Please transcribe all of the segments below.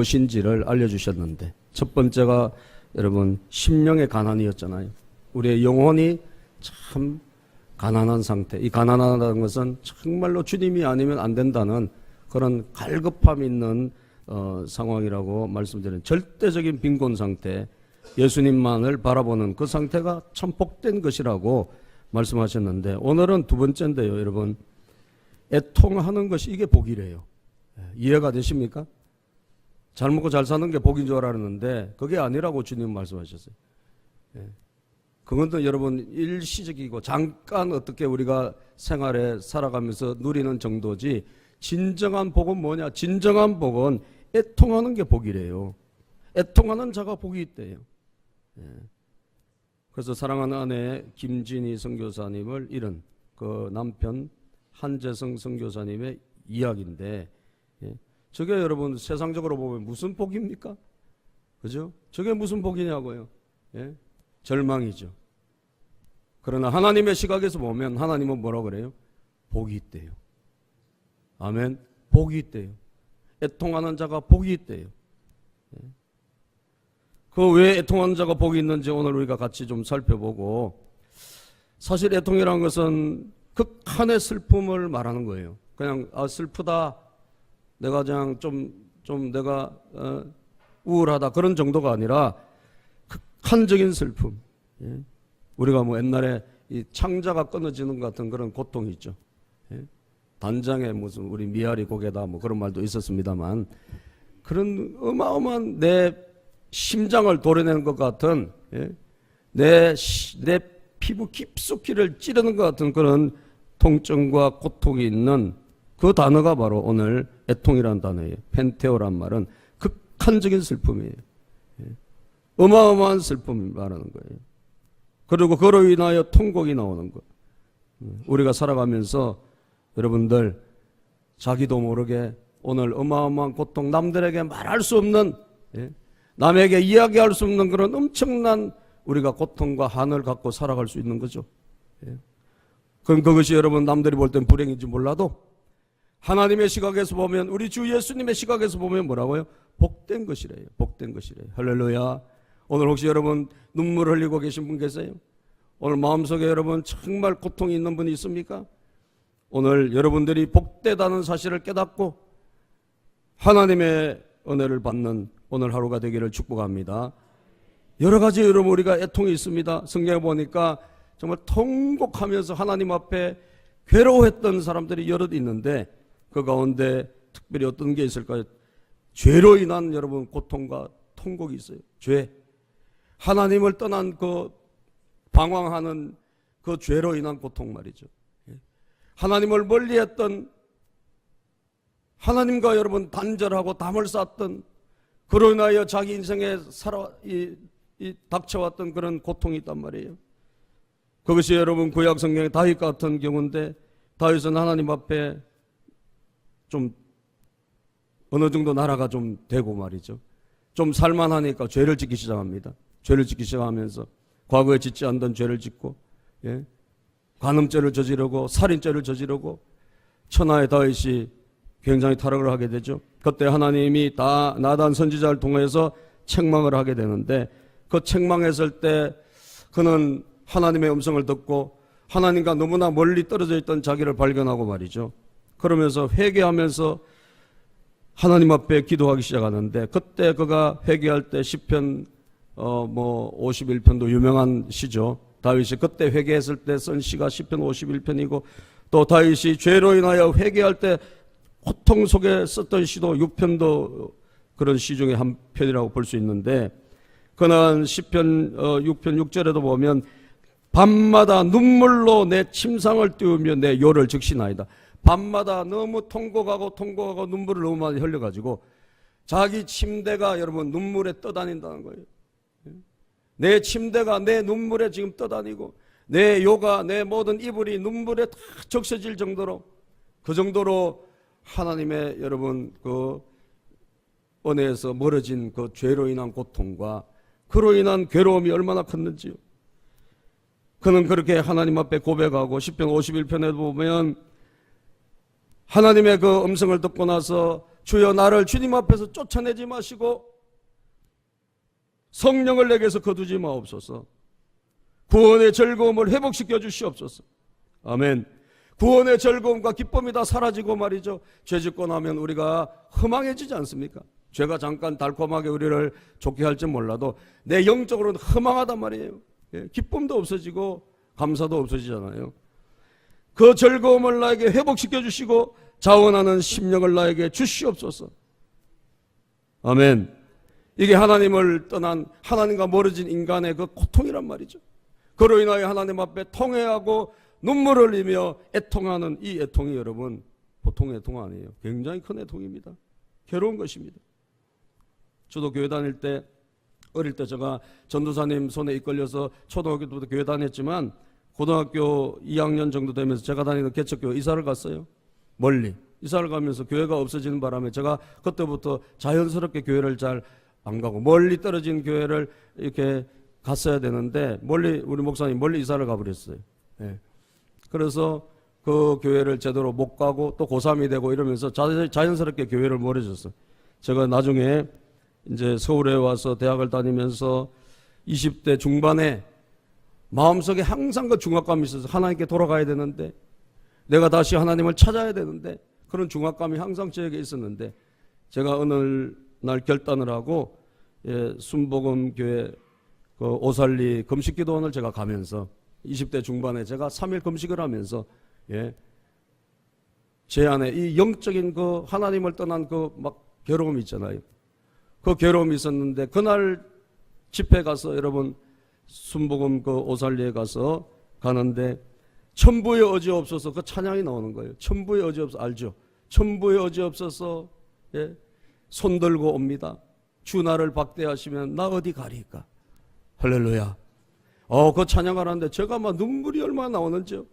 무엇인지를 알려주셨는데, 첫 번째가 여러분 심령의 가난이었잖아요. 우리의 영혼이 참 가난한 상태. 이 가난하다는 것은 정말로 주님이 아니면 안 된다는 그런 갈급함 있는 상황이라고 말씀드리는 절대적인 빈곤 상태, 예수님만을 바라보는 그 상태가 참 복된 것이라고 말씀하셨는데, 오늘은 두 번째인데요. 여러분, 애통하는 것이 이게 복이래요. 이해가 되십니까? 잘 먹고 잘 사는 게 복인 줄 알았는데 그게 아니라고 주님 말씀하셨어요. 그건 여러분 일시적이고 잠깐 어떻게 우리가 생활에 살아가면서 누리는 정도지, 진정한 복은 뭐냐? 진정한 복은 애통하는 게 복이래요. 애통하는 자가 복이 있대요. 그래서 사랑하는 아내 김진희 선교사님을 잃은 그 남편 한재성 선교사님의 이야기인데, 저게 여러분 세상적으로 보면 무슨 복입니까? 그죠? 저게 무슨 복이냐고요? 절망이죠. 그러나 하나님의 시각에서 보면 하나님은 뭐라고 그래요? 복이 있대요. 아멘. 복이 있대요. 애통하는 자가 복이 있대요. 그 왜 애통하는 자가 복이 있는지 오늘 우리가 같이 좀 살펴보고, 사실 애통이라는 것은 극한의 슬픔을 말하는 거예요. 그냥 슬프다, 내가 그냥 좀 내가 우울하다, 그런 정도가 아니라 극한적인 슬픔. 우리가 뭐 옛날에 이 창자가 끊어지는 것 같은 그런 고통이 있죠. 단장에 무슨 우리 미아리 고개다 뭐 그런 말도 있었습니다만, 그런 어마어마한 내 심장을 도려내는 것 같은, 내 피부 깊숙이를 찌르는 것 같은 그런 통증과 고통이 있는 그 단어가 바로 오늘 애통이라는 단어예요. 펜테오란 말은 극한적인 슬픔이에요. 어마어마한 슬픔을 말하는 거예요. 그리고 그로 인하여 통곡이 나오는 것. 우리가 살아가면서 여러분들 자기도 모르게 오늘 어마어마한 고통, 남들에게 말할 수 없는, 남에게 이야기할 수 없는 그런 엄청난 우리가 고통과 한을 갖고 살아갈 수 있는 거죠. 그럼 그것이 여러분 남들이 볼 땐 불행인지 몰라도 하나님의 시각에서 보면, 우리 주 예수님의 시각에서 보면 뭐라고요? 복된 것이래요. 복된 것이래요. 할렐루야. 오늘 혹시 여러분 눈물 흘리고 계신 분 계세요? 오늘 마음속에 여러분 정말 고통이 있는 분이 있습니까? 오늘 여러분들이 복되다는 사실을 깨닫고 하나님의 은혜를 받는 오늘 하루가 되기를 축복합니다. 여러 가지 여러분 우리가 애통이 있습니다. 성경에 보니까 정말 통곡하면서 하나님 앞에 괴로워했던 사람들이 여럿 있는데, 그 가운데 특별히 어떤 게 있을까요? 죄로 인한 여러분 고통과 통곡이 있어요. 죄. 하나님을 떠난 그 방황하는 그 죄로 인한 고통 말이죠. 하나님을 멀리했던, 하나님과 여러분 단절하고 담을 쌓았던, 그로 인하여 자기 인생에 닥쳐왔던 그런 고통이 있단 말이에요. 그것이 여러분 구약 성경의 다윗 같은 경우인데, 다윗은 하나님 앞에 좀 어느 정도 나라가 좀 되고 말이죠. 좀 살만하니까 죄를 짓기 시작합니다. 죄를 짓기 시작하면서 과거에 짓지 않던 죄를 짓고, 간음죄를 저지르고 살인죄를 저지르고, 천하의 다윗이 굉장히 타락을 하게 되죠. 그때 하나님이 다 나단 선지자를 통해서 책망을 하게 되는데, 그 책망했을 때 그는 하나님의 음성을 듣고 하나님과 너무나 멀리 떨어져 있던 자기를 발견하고 말이죠. 그러면서 회개하면서 하나님 앞에 기도하기 시작하는데, 그때 그가 회개할 때 시편 51편도 유명한 시죠. 다윗이 그때 회개했을 때 쓴 시가 시편 51편이고, 또 다윗이 죄로 인하여 회개할 때 고통 속에 썼던 시도 6편도 그런 시 중에 한 편이라고 볼 수 있는데, 그는 시편 6편 6절에도 보면 밤마다 눈물로 내 침상을 띄우며 내 요를 적시나이다. 밤마다 너무 통곡하고 눈물을 너무 많이 흘려가지고 자기 침대가 여러분 눈물에 떠다닌다는 거예요. 내 침대가 내 눈물에 지금 떠다니고, 내 요가, 내 모든 이불이 눈물에 다 적셔질 정도로, 그 정도로 하나님의 여러분 그 은혜에서 멀어진 그 죄로 인한 고통과 그로 인한 괴로움이 얼마나 컸는지요. 그는 그렇게 하나님 앞에 고백하고, 시편 51편에 보면 하나님의 그 음성을 듣고 나서 주여 나를 주님 앞에서 쫓아내지 마시고 성령을 내게서 거두지 마옵소서. 구원의 즐거움을 회복시켜 주시옵소서. 아멘. 구원의 즐거움과 기쁨이 다 사라지고 말이죠. 죄 짓고 나면 우리가 허망해지지 않습니까? 죄가 잠깐 달콤하게 우리를 좋게 할지 몰라도 내 영적으로는 허망하단 말이에요. 기쁨도 없어지고 감사도 없어지잖아요. 그 즐거움을 나에게 회복시켜 주시고 자원하는 심령을 나에게 주시옵소서. 아멘. 이게 하나님을 떠난, 하나님과 멀어진 인간의 그 고통이란 말이죠. 그로 인하여 하나님 앞에 통회하고 눈물을 흘리며 애통하는 이 애통이 여러분 보통의 애통 아니에요. 굉장히 큰 애통입니다. 괴로운 것입니다. 저도 교회 다닐 때, 어릴 때 제가 전도사님 손에 이끌려서 초등학교 때부터 교회 다녔지만 고등학교 2학년 정도 되면서 제가 다니는 개척교회 이사를 갔어요. 멀리 이사를 가면서 교회가 없어지는 바람에 제가 그때부터 자연스럽게 교회를 잘 안 가고 멀리 떨어진 교회를 이렇게 갔어야 되는데 멀리 우리 목사님 멀리 이사를 가버렸어요. 그래서 그 교회를 제대로 못 가고 또 고3이 되고 이러면서 자연스럽게 교회를 멀어졌어요. 제가 나중에 이제 서울에 와서 대학을 다니면서 20대 중반에 마음속에 항상 그 중압감이 있어서 하나님께 돌아가야 되는데 내가 다시 하나님을 찾아야 되는데 그런 중압감이 항상 저에게 있었는데 제가 어느 날 결단을 하고 순복음 교회 그 오살리 금식기도원을 제가 가면서 20대 중반에 제가 3일 금식을 하면서 제 안에 이 영적인 그 하나님을 떠난 그 막 괴로움이 있잖아요. 그 괴로움이 있었는데 그날 집회 가서 여러분 순복음 그 오살리에 가서 가는데 천부의 어지 없어서 그 찬양이 나오는 거예요. 천부의 어지 없어 알죠? 천부의 어지 없어서 손 들고 옵니다. 주 나를 박대하시면 나 어디 가리까? 할렐루야. 그 찬양을 하는데 제가 막 눈물이 얼마나 나오는지요.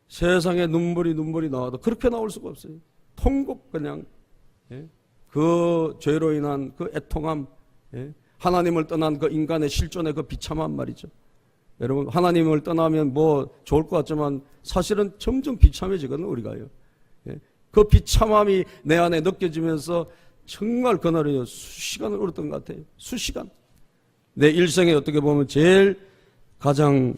세상에 눈물이 나와도 그렇게 나올 수가 없어요. 통곡 그냥. 그 죄로 인한 그 애통함, 하나님을 떠난 그 인간의 실존의 그 비참함 말이죠. 여러분 하나님을 떠나면 뭐 좋을 것 같지만 사실은 점점 비참해지거든요 우리가요. 그 비참함이 내 안에 느껴지면서 정말 그날은 수시간을 울었던 것 같아요. 수시간. 내 일생에 어떻게 보면 제일 가장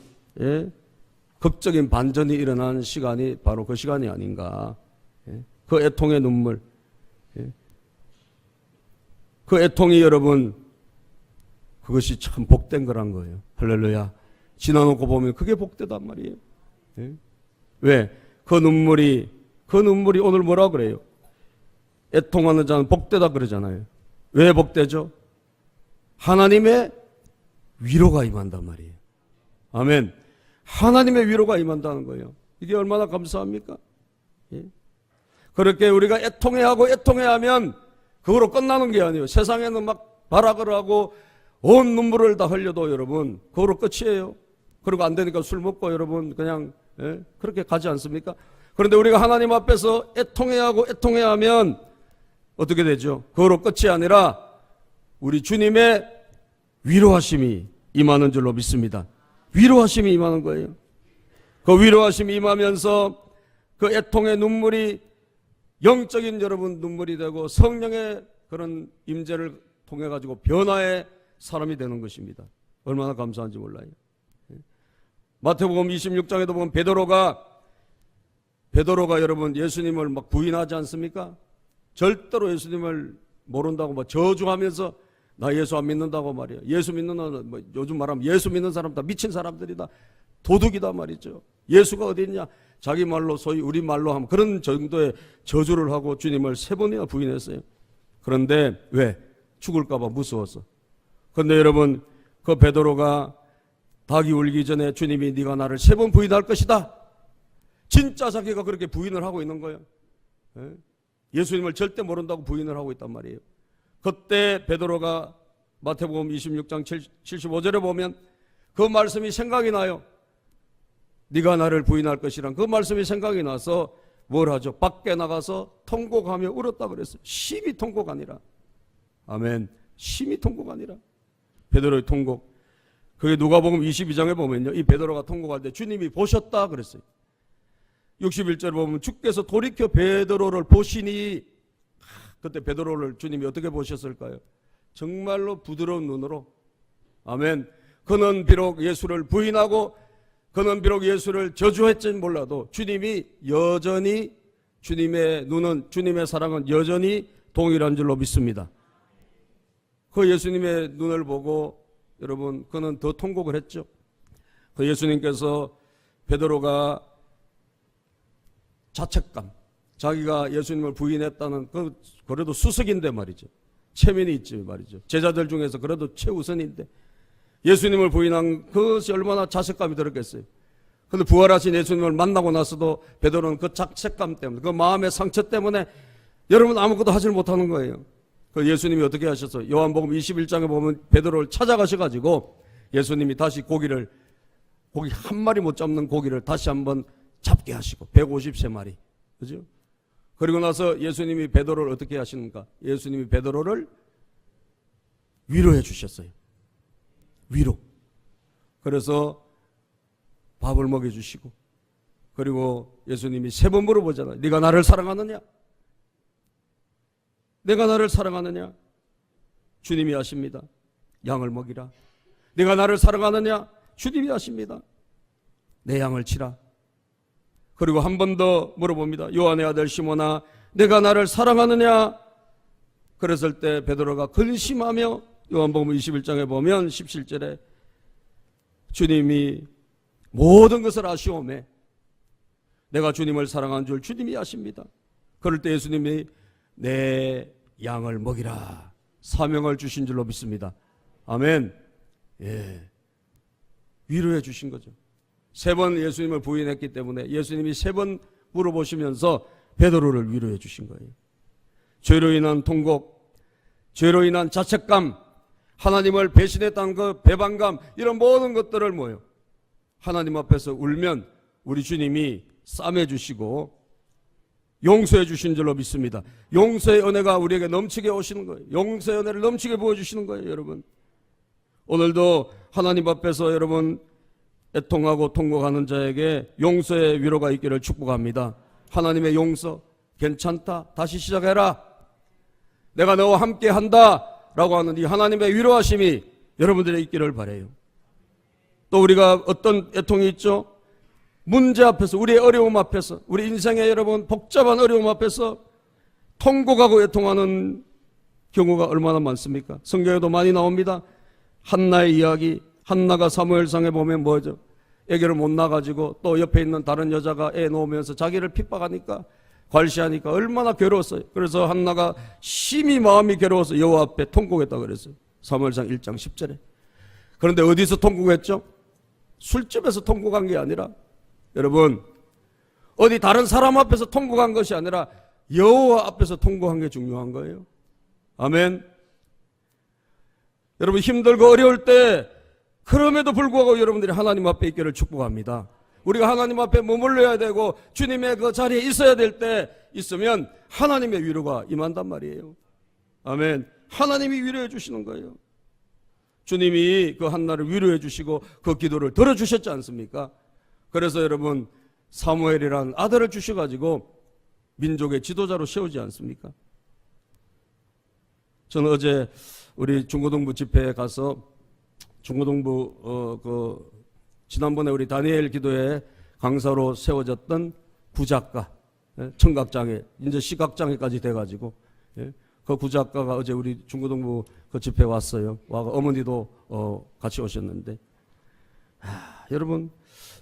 극적인 반전이 일어난 시간이 바로 그 시간이 아닌가. 그 애통의 눈물. 그 애통이 여러분 그것이 참 복된 거란 거예요. 할렐루야. 지나놓고 보면 그게 복되단 말이에요. 왜? 그 눈물이 오늘 뭐라 그래요? 애통하는 자는 복되다 그러잖아요. 왜 복되죠? 하나님의 위로가 임한단 말이에요. 아멘. 하나님의 위로가 임한다는 거예요. 이게 얼마나 감사합니까? 그렇게 우리가 애통해하면 그거로 끝나는 게 아니에요. 세상에는 막 발악을 하고 온 눈물을 다 흘려도 여러분 그거로 끝이에요. 그리고 안 되니까 술 먹고 여러분 그냥 그렇게 가지 않습니까? 그런데 우리가 하나님 앞에서 애통해하면 어떻게 되죠? 그거로 끝이 아니라 우리 주님의 위로하심이 임하는 줄로 믿습니다. 위로하심이 임하는 거예요. 그 위로하심이 임하면서 그 애통의 눈물이 영적인 여러분 눈물이 되고 성령의 그런 임재를 통해 가지고 변화의 사람이 되는 것입니다. 얼마나 감사한지 몰라요. 마태복음 26장에도 보면 베드로가 여러분 예수님을 막 부인하지 않습니까? 절대로 예수님을 모른다고 막 저주하면서 나 예수 안 믿는다고 말이에요. 예수 믿는 뭐 요즘 말하면 예수 믿는 사람 다 미친 사람들이다. 도둑이다 말이죠. 예수가 어디 있냐? 자기 말로 소위 우리 말로 하면 그런 정도의 저주를 하고 주님을 3번이나 부인했어요. 그런데 왜? 죽을까 봐 무서워서. 그런데 여러분 그 베드로가 닭이 울기 전에 주님이 네가 나를 3번 부인할 것이다. 진짜 자기가 그렇게 부인을 하고 있는 거예요. 예수님을 절대 모른다고 부인을 하고 있단 말이에요. 그때 베드로가 마태복음 26장 75절에 보면 그 말씀이 생각이 나요. 네가 나를 부인할 것이란 그 말씀이 생각이 나서 뭘 하죠? 밖에 나가서 통곡하며 울었다 그랬어요. 심히 통곡 아니라. 아멘. 심히 통곡 아니라. 베드로의 통곡. 그게 누가복음 22장에 보면요. 이 베드로가 통곡할 때 주님이 보셨다 그랬어요. 61절에 보면 주께서 돌이켜 베드로를 보시니 그때 베드로를 주님이 어떻게 보셨을까요? 정말로 부드러운 눈으로. 아멘. 그는 비록 예수를 부인하고 그는 비록 예수를 저주했지는 몰라도 주님이 여전히, 주님의 눈은, 주님의 사랑은 여전히 동일한 줄로 믿습니다. 그 예수님의 눈을 보고 여러분, 그는 더 통곡을 했죠. 그 예수님께서 베드로가 자책감, 자기가 예수님을 부인했다는 그래도 수석인데 말이죠. 체면이 있지 말이죠. 제자들 중에서 그래도 최우선인데 예수님을 부인한 그것이 얼마나 자책감이 들었겠어요. 그런데 부활하신 예수님을 만나고 나서도 베드로는 그 자책감 때문에, 그 마음의 상처 때문에 여러분 아무것도 하질 못하는 거예요. 그 예수님이 어떻게 하셨어요? 요한복음 21장에 보면 베드로를 찾아가셔가지고 예수님이 다시 고기 한 마리 못 잡는 고기를 다시 한번 잡게 하시고 150마리, 그죠? 그리고 나서 예수님이 베드로를 어떻게 하시는가? 예수님이 베드로를 위로해 주셨어요. 위로. 그래서 밥을 먹여주시고, 그리고 예수님이 3번 물어보잖아요. 네가 나를 사랑하느냐? 내가 나를 사랑하느냐? 주님이 아십니다. 양을 먹이라. 네가 나를 사랑하느냐? 주님이 아십니다. 내 양을 치라. 그리고 한 번 더 물어봅니다. 요한의 아들 시몬아, 내가 나를 사랑하느냐? 그랬을 때 베드로가 근심하며, 요한복음 21장에 보면 17절에 주님이 모든 것을 아시오매 내가 주님을 사랑한 줄 주님이 아십니다. 그럴 때 예수님이 내 양을 먹이라 사명을 주신 줄로 믿습니다. 아멘. 예. 위로해 주신 거죠. 3번 예수님을 부인했기 때문에 예수님이 3번 물어보시면서 베드로를 위로해 주신 거예요. 죄로 인한 통곡, 죄로 인한 자책감, 하나님을 배신했다는 그 배반감, 이런 모든 것들을 뭐예요? 하나님 앞에서 울면 우리 주님이 싸매 주시고 용서해 주신 줄로 믿습니다. 용서의 은혜가 우리에게 넘치게 오시는 거예요. 용서의 은혜를 넘치게 부어주시는 거예요, 여러분. 오늘도 하나님 앞에서 여러분 애통하고 통곡하는 자에게 용서의 위로가 있기를 축복합니다. 하나님의 용서, 괜찮다, 다시 시작해라, 내가 너와 함께 한다 라고 하는 이 하나님의 위로하심이 여러분들의 있기를 바라요. 또 우리가 어떤 애통이 있죠? 문제 앞에서, 우리의 어려움 앞에서, 우리 인생의 여러분 복잡한 어려움 앞에서 통곡하고 애통하는 경우가 얼마나 많습니까? 성경에도 많이 나옵니다. 한나의 이야기, 한나가 사무엘상에 보면 뭐죠? 애기를 못 낳아가지고 또 옆에 있는 다른 여자가 애 놓으면서 자기를 핍박하니까, 괄시하니까 얼마나 괴로웠어요. 그래서 한나가 심히 마음이 괴로워서 여호와 앞에 통곡했다고 그랬어요. 사무엘상 1장 10절에. 그런데 어디서 통곡했죠? 술집에서 통곡한 게 아니라, 여러분, 어디 다른 사람 앞에서 통곡한 것이 아니라 여호와 앞에서 통곡한 게 중요한 거예요. 아멘. 여러분, 힘들고 어려울 때 그럼에도 불구하고 여러분들이 하나님 앞에 있기를 축복합니다. 우리가 하나님 앞에 머물러야 되고 주님의 그 자리에 있어야 될 때 있으면 하나님의 위로가 임한단 말이에요. 아멘. 하나님이 위로해 주시는 거예요. 주님이 그 한나를 위로해 주시고 그 기도를 들어주셨지 않습니까? 그래서 여러분 사무엘이라는 아들을 주셔가지고 민족의 지도자로 세우지 않습니까? 저는 어제 우리 중고등부 집회에 가서 중고등부 지난번에 우리 다니엘 기도회 강사로 세워졌던 구작가, 청각장애, 이제 시각장애까지 돼가지고 그 구작가가 어제 우리 중고등부 그 집회에 왔어요. 와가 어머니도 같이 오셨는데, 여러분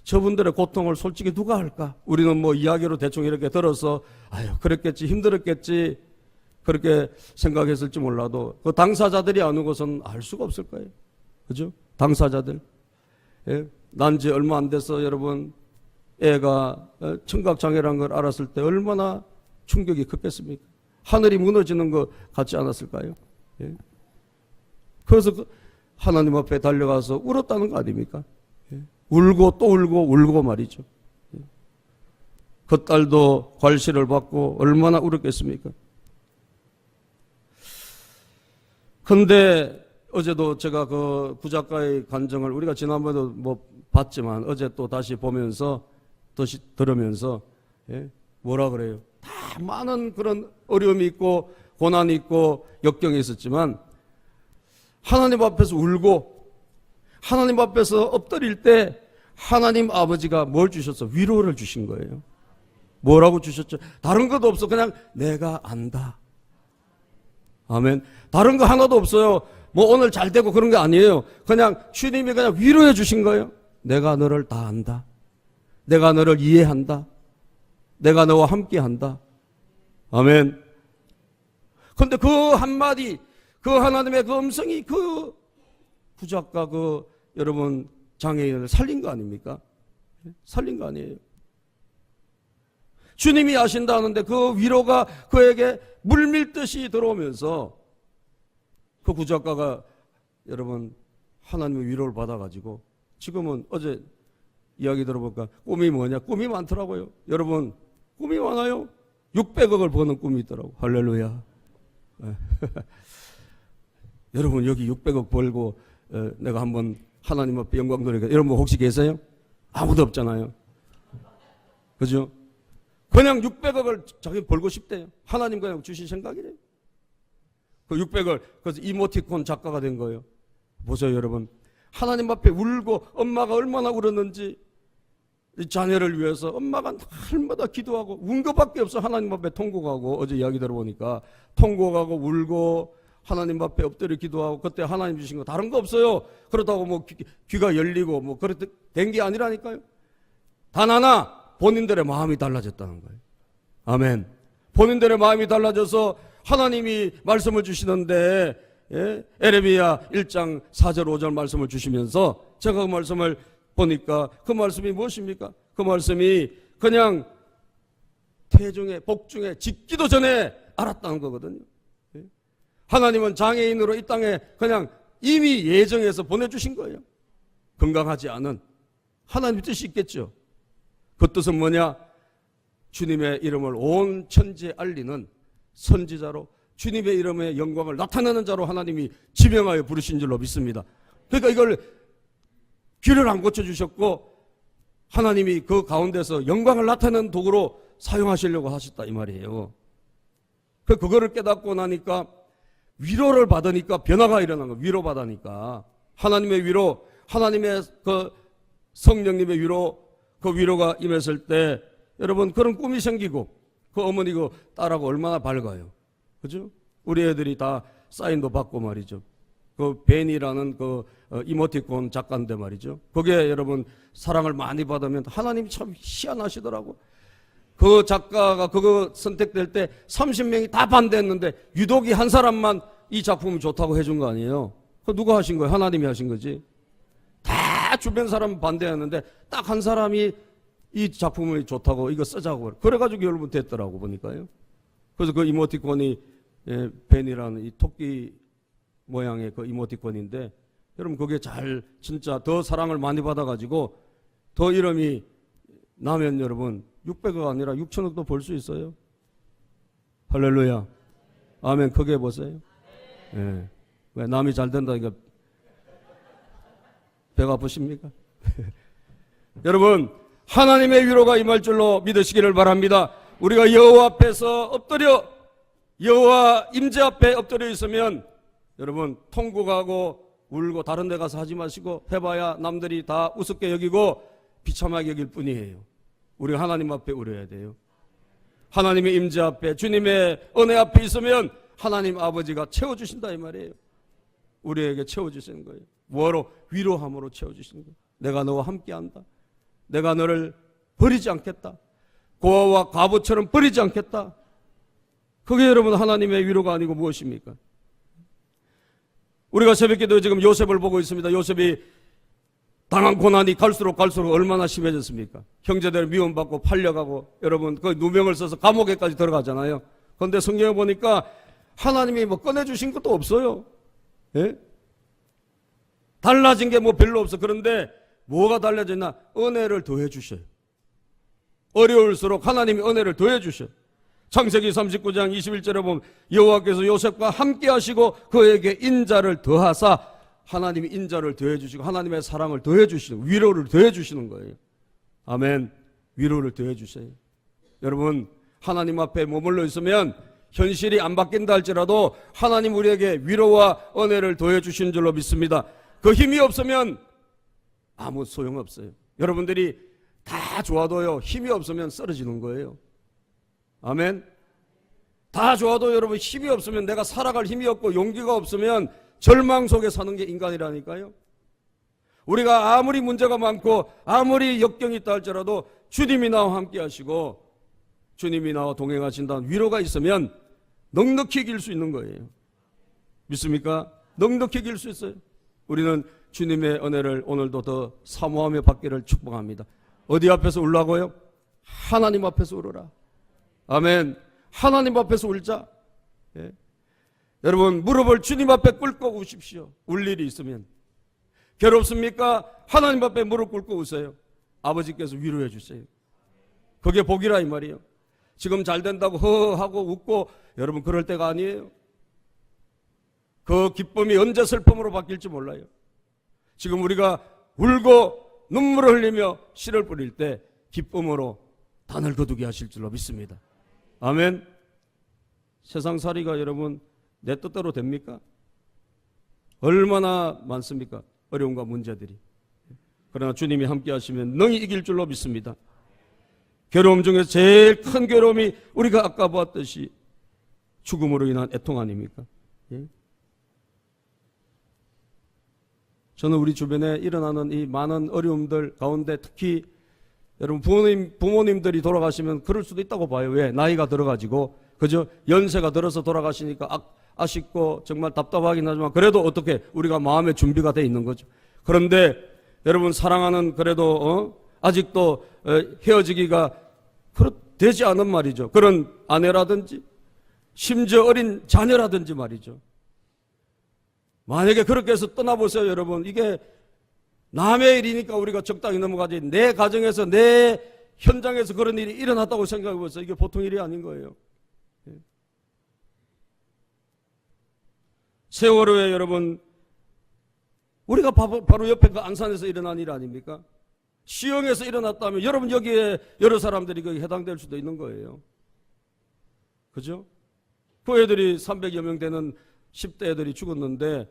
저분들의 고통을 솔직히 누가 할까? 우리는 뭐 이야기로 대충 이렇게 들어서 아유 그랬겠지, 힘들었겠지 그렇게 생각했을지 몰라도 그 당사자들이 아는 것은 알 수가 없을 거예요. 그죠? 당사자들. 예? 난지 얼마 안 돼서 여러분 애가 청각장애라는 걸 알았을 때 얼마나 충격이 컸겠습니까? 하늘이 무너지는 것 같지 않았을까요? 예? 그래서 하나님 앞에 달려가서 울었다는 거 아닙니까? 예? 울고 또 울고 말이죠. 예? 그 딸도 괄시를 받고 얼마나 울었겠습니까? 근데 어제도 제가 그 구작가의 간정을 우리가 지난번에도 뭐 봤지만 어제 또 다시 보면서 들으면서 뭐라 그래요? 다 많은 그런 어려움이 있고 고난이 있고 역경이 있었지만 하나님 앞에서 울고 하나님 앞에서 엎드릴 때 하나님 아버지가 뭘 주셨어? 위로를 주신 거예요. 뭐라고 주셨죠? 다른 것도 없어. 그냥 내가 안다. 아멘. 다른 거 하나도 없어요. 뭐 오늘 잘 되고 그런 게 아니에요. 그냥 주님이 그냥 위로해 주신 거예요. 내가 너를 다 안다. 내가 너를 이해한다. 내가 너와 함께 한다. 아멘. 근데 그 한마디, 그 하나님의 그 음성이 그 부작과 그 여러분 장애인을 살린 거 아닙니까? 살린 거 아니에요. 주님이 아신다 하는데 그 위로가 그에게 물밀듯이 들어오면서 그 부작가가 여러분 하나님의 위로를 받아가지고 지금은 어제 이야기 들어보니까 꿈이 뭐냐? 꿈이 많더라고요. 여러분 꿈이 많아요. 600억을 버는 꿈이 있더라고. 할렐루야. 여러분 여기 600억 벌고 내가 한번 하나님 앞에 영광 돌리게. 여러분 혹시 계세요? 아무도 없잖아요. 그죠? 그냥 600억을 자기 벌고 싶대요. 하나님 그냥 주신 생각이래요. 그 600을 그래서 이모티콘 작가가 된 거예요. 보세요 여러분. 하나님 앞에 울고 엄마가 얼마나 울었는지 자녀를 위해서 엄마가 날마다 기도하고 운 것밖에 없어. 하나님 앞에 통곡하고 어제 이야기 들어보니까 통곡하고 울고 하나님 앞에 엎드려 기도하고 그때 하나님 주신 거 다른 거 없어요. 그렇다고 뭐 귀가 열리고 뭐 그렇게 된 게 아니라니까요. 단 하나 본인들의 마음이 달라졌다는 거예요. 아멘. 본인들의 마음이 달라져서 하나님이 말씀을 주시는데 에레미야 1장 4절 5절 말씀을 주시면서 제가 그 말씀을 보니까 그 말씀이 무엇입니까? 그 말씀이 그냥 태중에 복중에 짓기도 전에 알았다는 거거든요. 하나님은 장애인으로 이 땅에 그냥 이미 예정해서 보내주신 거예요. 건강하지 않은 하나님 뜻이 있겠죠. 그 뜻은 뭐냐? 주님의 이름을 온 천지에 알리는 선지자로 주님의 이름의 영광을 나타내는 자로 하나님이 지명하여 부르신 줄로 믿습니다. 그러니까 이걸 귀를 안 고쳐주셨고 하나님이 그 가운데서 영광을 나타내는 도구로 사용하시려고 하셨다 이 말이에요. 그거를 깨닫고 나니까 위로를 받으니까 변화가 일어난 거예요. 위로받으니까 하나님의 위로, 하나님의 그 성령님의 위로, 그 위로가 임했을 때 여러분 그런 꿈이 생기고 그 어머니 그 딸하고 얼마나 밝아요. 그죠? 우리 애들이 다 사인도 받고 말이죠. 그 벤이라는 그 이모티콘 작가인데 말이죠. 거기에 여러분 사랑을 많이 받으면 하나님이 참 희한하시더라고. 그 작가가 그거 선택될 때 30명이 다 반대했는데 유독이 한 사람만 이 작품이 좋다고 해준 거 아니에요. 그 누가 하신 거예요? 하나님이 하신 거지. 다 주변 사람 반대했는데 딱 한 사람이 이 작품이 좋다고 이거 쓰자고 그래가지고 여러분 됐더라고 보니까요. 그래서 그 이모티콘이 벤이라는 이 토끼 모양의 그 이모티콘인데 여러분 거기에 잘 진짜 더 사랑을 많이 받아가지고 더 이름이 나면 여러분 600억 아니라 6천억도 벌 수 있어요. 할렐루야. 아멘. 크게 보세요. 예. 왜 남이 잘 된다니까 배가 아프십니까? 여러분 하나님의 위로가 임할 줄로 믿으시기를 바랍니다. 우리가 여호와 앞에서 엎드려 여호와 임재 앞에 엎드려 있으면 여러분 통곡하고 울고 다른 데 가서 하지 마시고 해봐야 남들이 다 우습게 여기고 비참하게 여길 뿐이에요. 우리가 하나님 앞에 울어야 돼요. 하나님의 임재 앞에 주님의 은혜 앞에 있으면 하나님 아버지가 채워주신다 이 말이에요. 우리에게 채워주시는 거예요. 뭐로? 위로함으로 채워주시는 거예요. 내가 너와 함께한다. 내가 너를 버리지 않겠다. 고아와 과부처럼 버리지 않겠다. 그게 여러분 하나님의 위로가 아니고 무엇입니까? 우리가 새벽기도에 지금 요셉을 보고 있습니다. 요셉이 당한 고난이 갈수록 얼마나 심해졌습니까? 형제들 미움받고 팔려가고 여러분 그 누명을 써서 감옥에까지 들어가잖아요. 그런데 성경에 보니까 하나님이 뭐 꺼내주신 것도 없어요. 예? 달라진 게 뭐 별로 없어. 그런데 뭐가 달라졌나? 은혜를 더해 주셔요. 어려울수록 하나님이 은혜를 더해 주셔요. 창세기 39장 21절에 보면 여호와께서 요셉과 함께 하시고 그에게 인자를 더하사 하나님이 인자를 더해 주시고 하나님의 사랑을 더해 주시는 위로를 더해 주시는 거예요. 아멘. 위로를 더해 주세요. 여러분 하나님 앞에 머물러 있으면 현실이 안 바뀐다 할지라도 하나님 우리에게 위로와 은혜를 더해 주신 줄로 믿습니다. 그 힘이 없으면 아무 소용없어요. 여러분들이 다 좋아도요, 힘이 없으면 쓰러지는 거예요. 아멘. 다 좋아도 여러분 힘이 없으면, 내가 살아갈 힘이 없고 용기가 없으면 절망 속에 사는 게 인간이라니까요. 우리가 아무리 문제가 많고 아무리 역경이 있다 할지라도 주님이 나와 함께 하시고 주님이 나와 동행하신다는 위로가 있으면 넉넉히 이길 수 있는 거예요. 믿습니까? 넉넉히 이길 수 있어요. 우리는 주님의 은혜를 오늘도 더 사모하며 받기를 축복합니다. 어디 앞에서 울라고요? 하나님 앞에서 울어라. 아멘. 하나님 앞에서 울자. 예. 여러분, 무릎을 주님 앞에 꿇고 우십시오. 울 일이 있으면. 괴롭습니까? 하나님 앞에 무릎 꿇고 우세요. 아버지께서 위로해 주세요. 그게 복이라 이 말이에요. 지금 잘 된다고 허허하고 웃고, 여러분 그럴 때가 아니에요. 그 기쁨이 언제 슬픔으로 바뀔지 몰라요. 지금 우리가 울고 눈물을 흘리며 씨를 뿌릴 때 기쁨으로 단을 거두게 하실 줄로 믿습니다. 아멘. 세상살이가 여러분 내 뜻대로 됩니까? 얼마나 많습니까? 어려움과 문제들이. 그러나 주님이 함께 하시면 능히 이길 줄로 믿습니다. 괴로움 중에서 제일 큰 괴로움이 우리가 아까 보았듯이 죽음으로 인한 애통 아닙니까? 예? 저는 우리 주변에 일어나는 이 많은 어려움들 가운데 특히 여러분 부모님들이 돌아가시면 그럴 수도 있다고 봐요. 왜? 나이가 들어가지고, 그죠? 연세가 들어서 돌아가시니까 아쉽고 정말 답답하긴 하지만 그래도 어떻게 우리가 마음의 준비가 돼 있는 거죠. 그런데 여러분 사랑하는 그래도 아직도 헤어지기가 되지 않은 말이죠. 그런 아내라든지 심지어 어린 자녀라든지 말이죠. 만약에 그렇게 해서 떠나보세요. 여러분, 이게 남의 일이니까 우리가 적당히 넘어가지, 내 가정에서 내 현장에서 그런 일이 일어났다고 생각해 보세요. 이게 보통 일이 아닌 거예요. 세월호에 여러분, 우리가 바로 옆에 그 안산에서 일어난 일 아닙니까? 시흥에서 일어났다면 여러분 여기에 여러 사람들이 거기 해당될 수도 있는 거예요. 그죠? 그 애들이 300여 명 되는 10대 애들이 죽었는데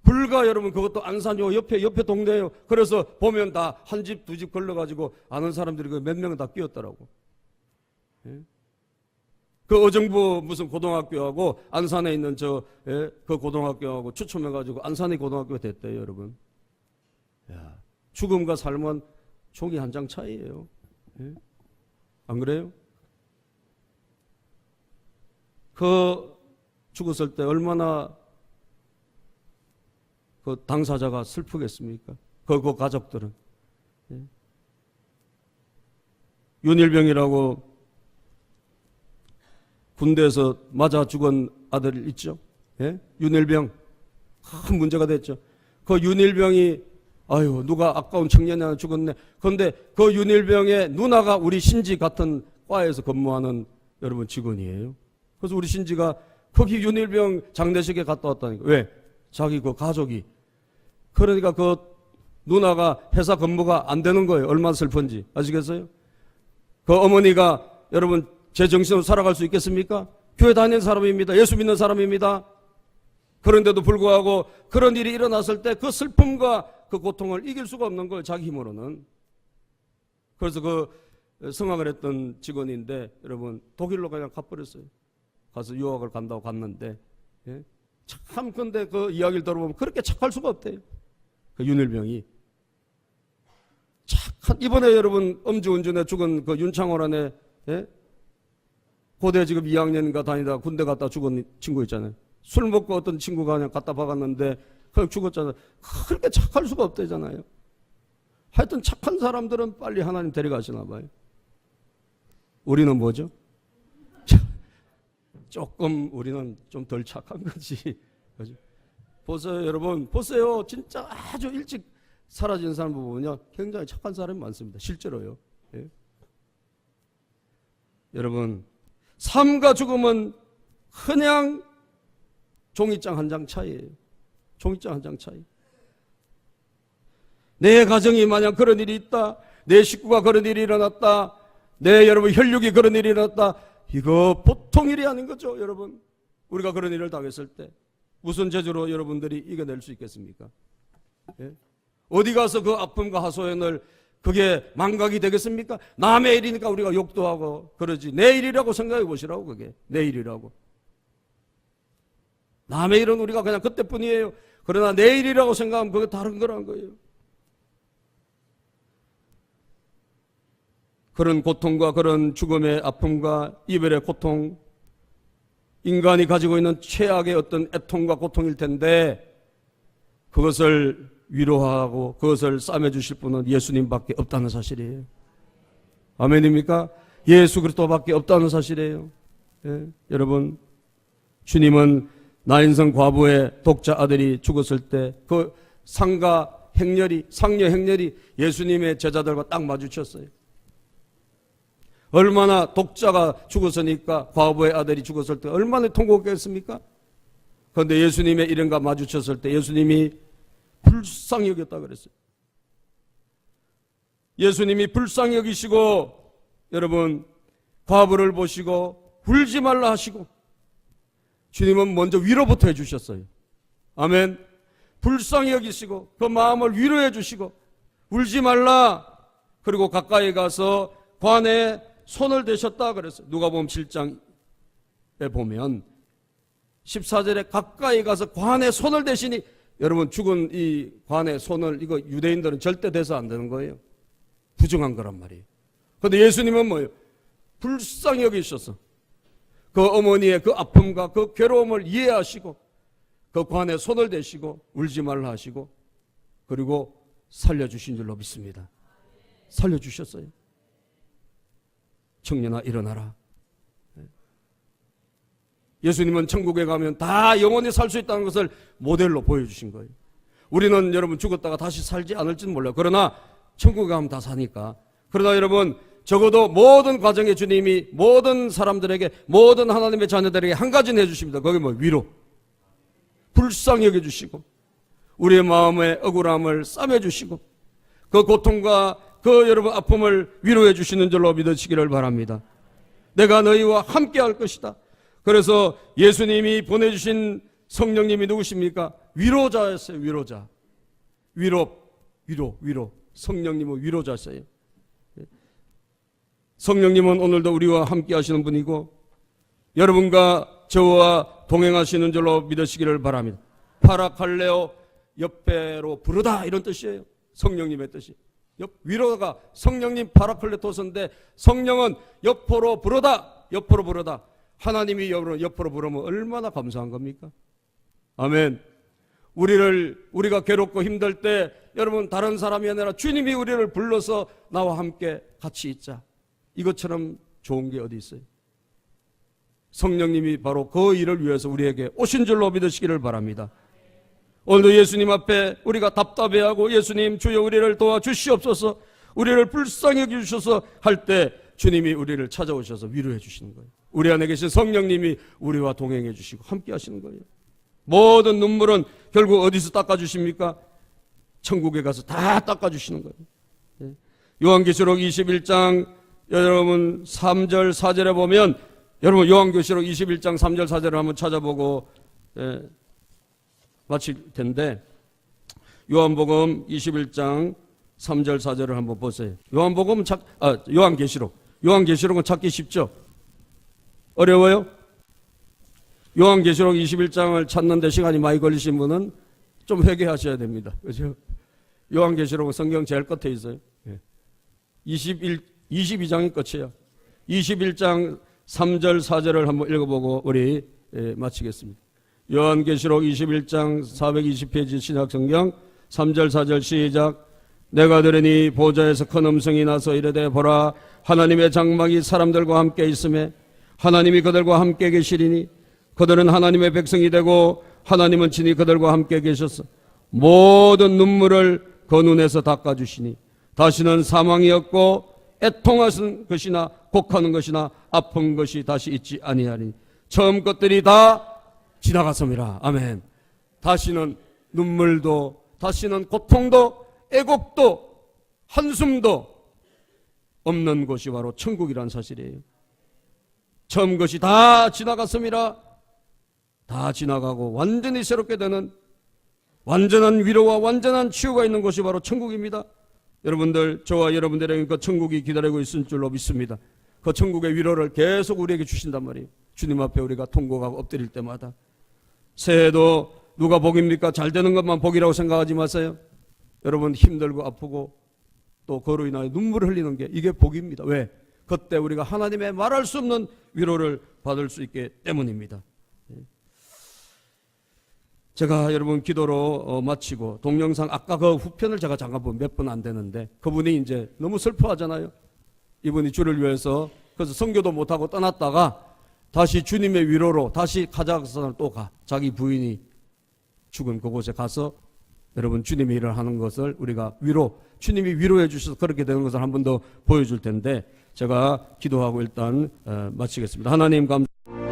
불과 여러분 그것도 안산요 옆에 동네예요. 그래서 보면 다 한 집 두 집 걸러가지고 아는 사람들이 몇 명은 다 끼었더라고. 예? 그 어정부 무슨 고등학교하고 안산에 있는 그 고등학교하고 추첨해가지고 안산의 고등학교가 됐대요, 여러분. 야, 죽음과 삶은 종이 한 장 차이예요. 예? 안 그래요? 그 죽었을 때 얼마나 그 당사자가 슬프겠습니까? 그 가족들은. 예? 윤일병이라고 군대에서 맞아 죽은 아들 있죠? 예? 윤일병. 큰 문제가 됐죠. 그 윤일병이, 아유, 누가 아까운 청년이 하나 죽었네. 그런데 그 윤일병의 누나가 우리 신지 같은 과에서 근무하는 여러분 직원이에요. 그래서 우리 신지가 거기 윤일병 장례식에 갔다 왔다니까. 왜? 자기 그 가족이. 그러니까 그 누나가 회사 근무가 안 되는 거예요. 얼마나 슬픈지. 아시겠어요? 그 어머니가 여러분 제 정신으로 살아갈 수 있겠습니까? 교회 다니는 사람입니다. 예수 믿는 사람입니다. 그런데도 불구하고 그런 일이 일어났을 때 그 슬픔과 그 고통을 이길 수가 없는 거예요. 자기 힘으로는. 그래서 그 성악을 했던 직원인데 여러분 독일로 그냥 가버렸어요. 가서 유학을 간다고 갔는데, 예? 참 근데 그 이야기를 들어보면 그렇게 착할 수가 없대요. 그 윤일병이. 착한, 이번에 여러분 음주운전에 죽은 그 윤창호라네, 예? 고대 지금 2학년인가 다니다 군대 갔다 죽은 친구 있잖아요. 술 먹고 어떤 친구가 그냥 갖다 박았는데 그냥 죽었잖아요. 그렇게 착할 수가 없대잖아요. 하여튼 착한 사람들은 빨리 하나님 데려가시나 봐요. 우리는 뭐죠? 조금 우리는 좀 덜 착한 거지. 그죠? 보세요, 여러분. 보세요. 진짜 아주 일찍 사라진 사람 보면요. 굉장히 착한 사람이 많습니다. 실제로요. 예? 여러분, 삶과 죽음은 그냥 종이장 한 장 차이예요. 종이장 한 장 차이. 내 가정이 만약 그런 일이 있다, 내 식구가 그런 일이 일어났다, 내 여러분 혈육이 그런 일이 일어났다, 이거 보통 일이 아닌 거죠, 여러분. 우리가 그런 일을 당했을 때 무슨 재주로 여러분들이 이겨낼 수 있겠습니까? 예? 어디 가서 그 아픔과 하소연을 그게 망각이 되겠습니까? 남의 일이니까 우리가 욕도 하고 그러지. 내 일이라고 생각해 보시라고. 그게 내 일이라고. 남의 일은 우리가 그냥 그때뿐이에요. 그러나 내 일이라고 생각하면 그게 다른 거란 거예요. 그런 고통과 그런 죽음의 아픔과 이별의 고통, 인간이 가지고 있는 최악의 어떤 애통과 고통일 텐데 그것을 위로하고 그것을 싸매주실 분은 예수님밖에 없다는 사실이에요. 아멘입니까? 예수 그리스도밖에 없다는 사실이에요. 예? 여러분, 주님은 나인성 과부의 독자 아들이 죽었을 때 그 상녀 행렬이 예수님의 제자들과 딱 마주쳤어요. 얼마나 독자가 죽었으니까, 과부의 아들이 죽었을 때 얼마나 통곡했습니까? 그런데 예수님의 일행과 마주쳤을 때 예수님이 불쌍히 여겼다 그랬어요. 예수님이 불쌍히 여기시고, 여러분, 과부를 보시고 울지 말라 하시고, 주님은 먼저 위로부터 해주셨어요. 아멘. 불쌍히 여기시고 그 마음을 위로해 주시고 울지 말라, 그리고 가까이 가서 관에 손을 대셨다 그랬어요. 누가복음 7장에 보면 14절에 가까이 가서 관에 손을 대시니, 여러분, 죽은 이 관에 손을, 이거 유대인들은 절대 대서 안 되는 거예요. 부정한 거란 말이에요. 그런데 예수님은 뭐예요? 불쌍히 여기셔서 그 어머니의 그 아픔과 그 괴로움을 이해하시고 그 관에 손을 대시고 울지 말라 하시고, 그리고 살려주신 줄로 믿습니다. 살려주셨어요. 청년아 일어나라. 예수님은 천국에 가면 다 영원히 살 수 있다는 것을 모델로 보여주신 거예요. 우리는 여러분 죽었다가 다시 살지 않을지는 몰라요. 그러나 천국에 가면 다 사니까. 그러나 여러분, 적어도 모든 과정에 주님이 모든 사람들에게, 모든 하나님의 자녀들에게 한 가지는 해주십니다. 그게 뭐? 위로. 불쌍히 여겨주시고 우리의 마음의 억울함을 싸매주시고 그 고통과 그 여러분 아픔을 위로해 주시는 줄로 믿으시기를 바랍니다. 내가 너희와 함께 할 것이다. 그래서 예수님이 보내주신 성령님이 누구십니까? 위로자였어요. 위로자. 위로. 성령님은 위로자였어요. 성령님은 오늘도 우리와 함께 하시는 분이고 여러분과 저와 동행하시는 줄로 믿으시기를 바랍니다. 파라칼레오, 옆에로 부르다, 이런 뜻이에요. 성령님의 뜻이. 위로가 성령님 파라클레토스인데, 성령은 옆으로 부르다. 하나님이 옆으로 부르면 얼마나 감사한 겁니까? 아멘. 우리가 괴롭고 힘들 때 여러분, 다른 사람이 아니라 주님이 우리를 불러서 나와 함께 같이 있자. 이것처럼 좋은 게 어디 있어요? 성령님이 바로 그 일을 위해서 우리에게 오신 줄로 믿으시기를 바랍니다. 오늘도 예수님 앞에 우리가 답답해하고 예수님 주여 우리를 도와주시옵소서, 우리를 불쌍히 여기주셔서 할 때 주님이 우리를 찾아오셔서 위로해 주시는 거예요. 우리 안에 계신 성령님이 우리와 동행해 주시고 함께 하시는 거예요. 모든 눈물은 결국 어디서 닦아주십니까? 천국에 가서 다 닦아주시는 거예요. 요한계시록 21장 여러분 3절 4절에 보면, 여러분 요한계시록 21장 3절 4절을 한번 찾아보고 마칠 텐데, 요한복음 21장 3절 4절을 한번 보세요. 요한계시록은 찾기 쉽죠? 어려워요? 요한계시록 21장을 찾는데 시간이 많이 걸리신 분은 좀 회개하셔야 됩니다. 그렇죠? 요한계시록은 성경 제일 끝에 있어요. 22장이 끝이에요. 21장 3절 4절을 한번 읽어보고 우리 마치겠습니다. 요한계시록 21장 420페이지 신약성경 3절 4절 시작. 내가 들으니 보좌에서 큰 음성이 나서 이르되 보라, 하나님의 장막이 사람들과 함께 있음에 하나님이 그들과 함께 계시리니 그들은 하나님의 백성이 되고 하나님은 친히 그들과 함께 계셔서 모든 눈물을 그 눈에서 닦아주시니 다시는 사망이 없고 애통하는 것이나 곡하는 것이나 아픈 것이 다시 있지 아니하리니 처음 것들이 다 지나갔음이라. 아멘. 다시는 눈물도, 다시는 고통도, 애곡도, 한숨도 없는 곳이 바로 천국이라는 사실이에요. 처음 것이 다 지나갔습니다. 다 지나가고 완전히 새롭게 되는 완전한 위로와 완전한 치유가 있는 곳이 바로 천국입니다. 여러분들, 저와 여러분들에게 그 천국이 기다리고 있을 줄로 믿습니다. 그 천국의 위로를 계속 우리에게 주신단 말이에요. 주님 앞에 우리가 통곡하고 엎드릴 때마다. 새해도 누가 복입니까? 잘 되는 것만 복이라고 생각하지 마세요. 여러분 힘들고 아프고 또 그로 인하여 눈물을 흘리는 게 이게 복입니다. 왜? 그때 우리가 하나님의 말할 수 없는 위로를 받을 수 있기 때문입니다. 제가 여러분 기도로 마치고 동영상 아까 그 후편을 제가 잠깐 보면 몇 분 안 되는데 그분이 이제 너무 슬퍼하잖아요. 이분이 주를 위해서 그래서 선교도 못하고 떠났다가 다시 주님의 위로로 다시 카자흐스탄을 또 가. 자기 부인이 죽은 그곳에 가서 여러분 주님의 일을 하는 것을 우리가 주님이 위로해 주셔서 그렇게 되는 것을 한 번 더 보여줄 텐데 제가 기도하고 일단 마치겠습니다. 하나님 감사합니다.